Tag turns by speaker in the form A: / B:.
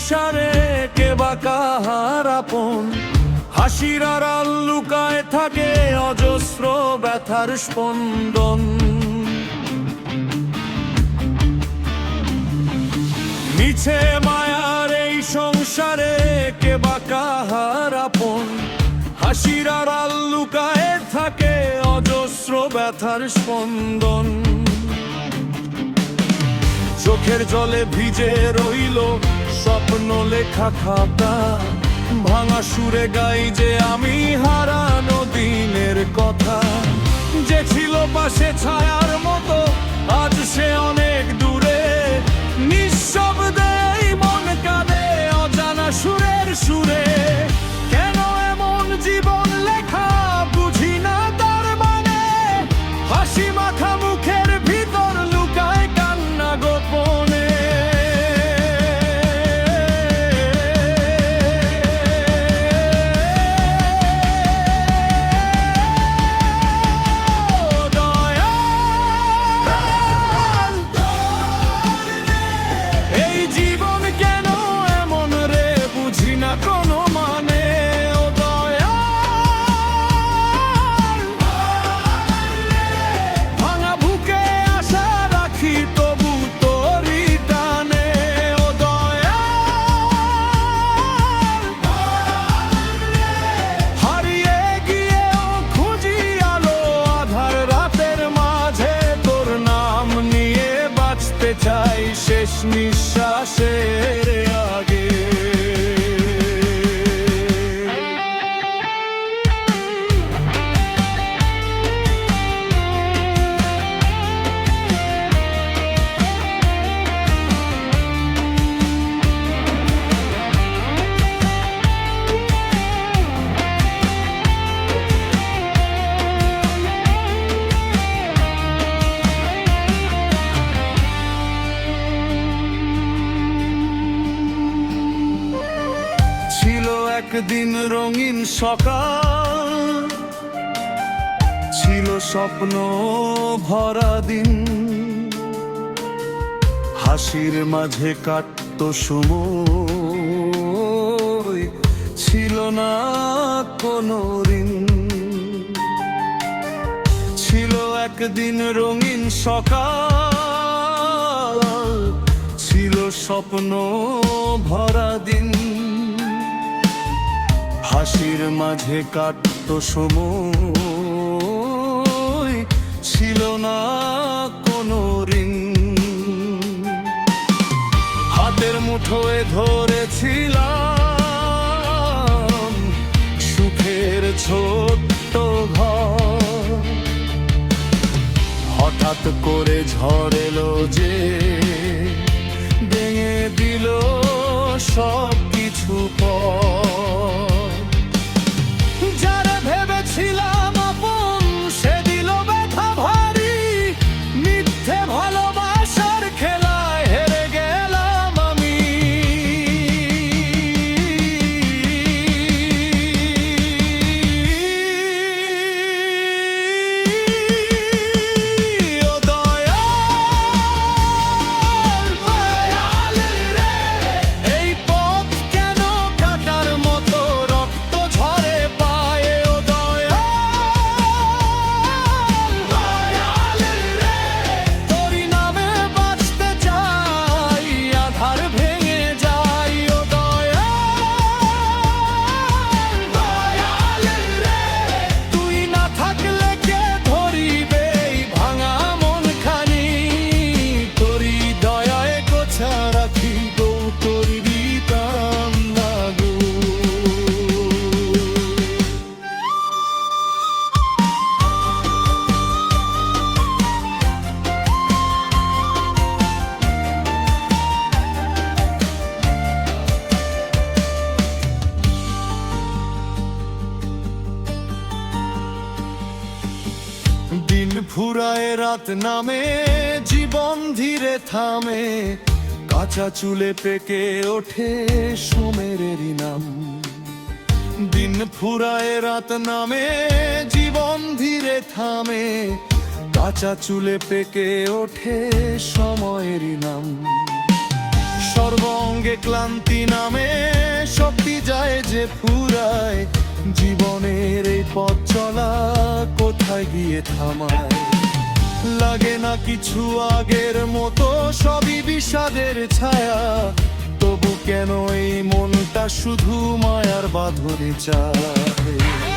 A: সংসারে কে বা কাহার আপন, হাসির আড়াল লুকায় থাকে অজস্র ব্যথার স্পন্দন। মিছে মায়ার এই সংসারে কে বা কাহার আপন, হাসির আড়াল লুকায় থাকে অজস্র ব্যথার স্পন্দন। চোখের জলে ভিজে রইল স্বপ্ন লেখা খাতা, ভাঙা সুরে গাই যে আমি হারানো দিনের কথা। যে ছিল পাশে ছায়ার মতো আজ সে অনেক দূরে, নিঃশব্দে এই মন কাঁদে অজানা সুরের সুরে। কেন এমন জীবন লেখা বুঝি না তার মানে, হাসি মাখা মুখের ভিতর লুকায় কান্না গোপনে। চাই শেষ নিঃশ্বাসের আগে। একদিন রঙিন সকাল, ছিল স্বপ্ন ভরা দিন, হাসির মাঝে কাটত সময়, ছিল না কোনো ঋণ। ছিল একদিন রঙিন সকাল, ছিল স্বপ্ন ভরা দিন, হাসির মাঝে কাটত সময়, ছিল না কোনো ঋণ। হাতের মুঠোয় ধরেছিলাম সুখের ছোট্ট ঘর, হঠাৎ করে ঝড় এলো যে ভেঙে দিল সব কিছু পর। যারা ভেবেছিলাম আপন সে দিল ব্যথা ভারী, মিথ্যে ভালোবাসার খেলায় হেরে গেলাম আমি। ও দয়াল রে, এই পথ কেন কাটার মতো রক্ত ঝরে পায়ে। ও দয়াল রে, তোরই নামে বাঁচতে চাই, আধার ভেঙে যাই। ও দয়াল রে, তুই না থাকলে কে ধরিবে এই ভাঙা মন খানি। তোরই দয়ায় গোছা রাখি গো, তোরই কান্না গো। দিন ফুরায় রাত নামে, জীবন ধীরে থামে, কাঁচা চুলে পেকে ওঠে সোমেরেরই নাম। দিন ফুরায় রাত নামে, জীবন ধীরে থামে, কাঁচা চুলে পেকে ওঠে সময়েরই নাম। সর্বঙ্গে ক্লান্তি নামে শক্তি যায় যে ফুরায়, জীবনের এই পথ চলা কোথায় গিয়ে থামায়। লাগে না কিছু আগের মতো, সবই বিষাদের ছায়া, তবু কেন এই মনটা শুধু মায়ার বাঁধনে চায়।